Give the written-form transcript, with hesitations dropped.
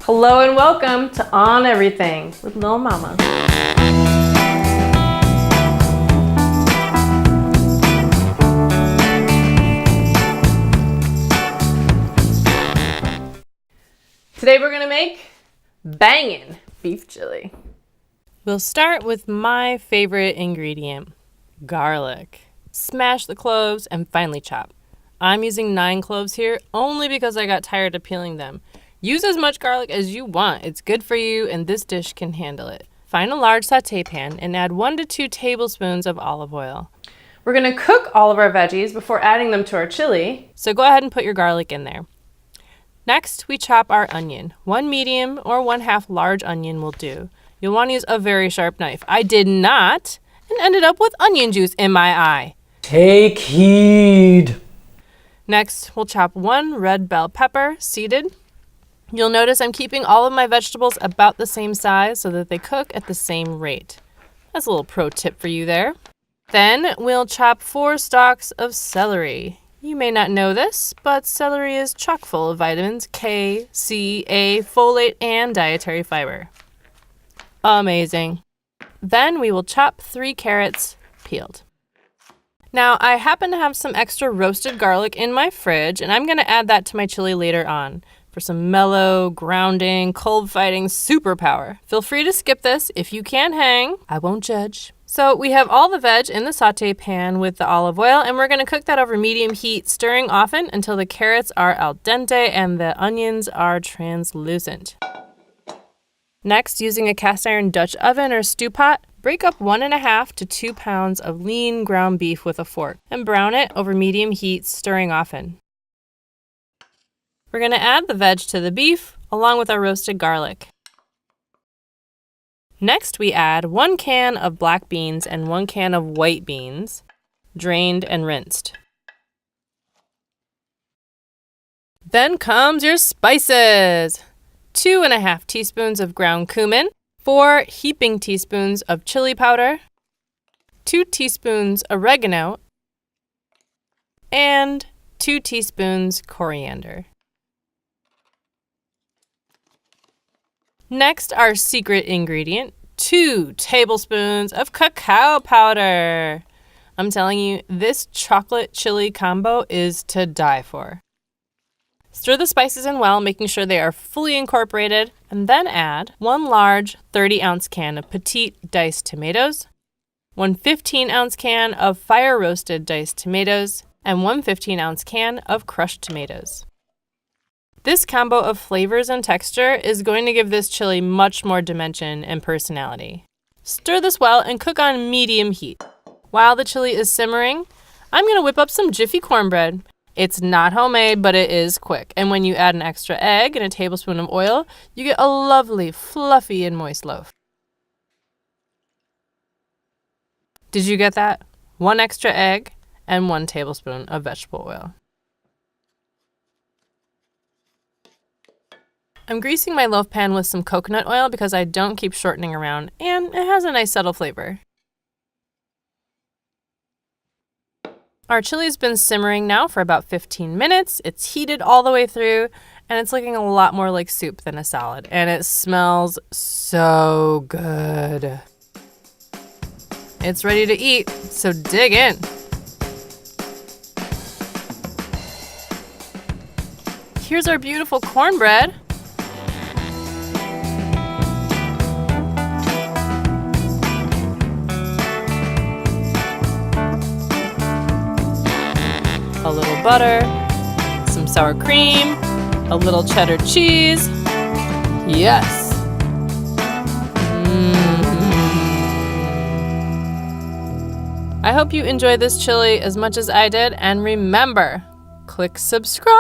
Hello and welcome to On Everything with Lil Mama. Today we're gonna make bangin' beef chili. We'll start with my favorite ingredient, garlic. Smash the cloves and finely chop. I'm using 9 cloves here only because I got tired of peeling them. Use as much garlic as you want. It's good for you and this dish can handle it. Find a large sauté pan and add 1 to 2 tablespoons of olive oil. We're gonna cook all of our veggies before adding them to our chili. So go ahead and put your garlic in there. Next, we chop our onion. 1 medium or 1/2 large onion will do. You'll want to use a very sharp knife. I did not and ended up with onion juice in my eye. Take heed. Next, we'll chop 1 red bell pepper, seeded. You'll notice I'm keeping all of my vegetables about the same size so that they cook at the same rate. That's a little pro tip for you there. Then we'll chop 4 stalks of celery. You may not know this, but celery is chock full of vitamins K, C, A, folate, and dietary fiber. Amazing. Then we will chop 3 carrots, peeled. Now, I happen to have some extra roasted garlic in my fridge, and I'm going to add that to my chili later on for some mellow, grounding, cold-fighting superpower. Feel free to skip this if you can't hang. I won't judge. So we have all the veg in the sauté pan with the olive oil, and we're going to cook that over medium heat, stirring often until the carrots are al dente and the onions are translucent. Next, using a cast iron Dutch oven or stew pot, break up 1.5 to 2 pounds of lean ground beef with a fork and brown it over medium heat, stirring often. We're going to add the veg to the beef along with our roasted garlic. Next, we add 1 can of black beans and 1 can of white beans, drained and rinsed. Then comes your spices. 2.5 teaspoons of ground cumin, 4 heaping teaspoons of chili powder, 2 teaspoons oregano, and 2 teaspoons coriander. Next, our secret ingredient, 2 tablespoons of cacao powder. I'm telling you, this chocolate chili combo is to die for. Stir the spices in well, making sure they are fully incorporated, and then add 1 large 30-ounce can of petite diced tomatoes, 1 15-ounce can of fire-roasted diced tomatoes, and 1 15-ounce can of crushed tomatoes. This combo of flavors and texture is going to give this chili much more dimension and personality. Stir this well and cook on medium heat. While the chili is simmering, I'm going to whip up some Jiffy cornbread. It's not homemade, but it is quick. And when you add an extra egg and a tablespoon of oil, you get a lovely, fluffy, and moist loaf. Did you get that? 1 extra egg and 1 tablespoon of vegetable oil. I'm greasing my loaf pan with some coconut oil because I don't keep shortening around, and it has a nice subtle flavor. Our chili's been simmering now for about 15 minutes. It's heated all the way through, and it's looking a lot more like soup than a salad, and it smells so good. It's ready to eat, so dig in. Here's our beautiful cornbread. A little butter, some sour cream, a little cheddar cheese. Yes. I hope you enjoyed this chili as much as I did, and remember, click subscribe.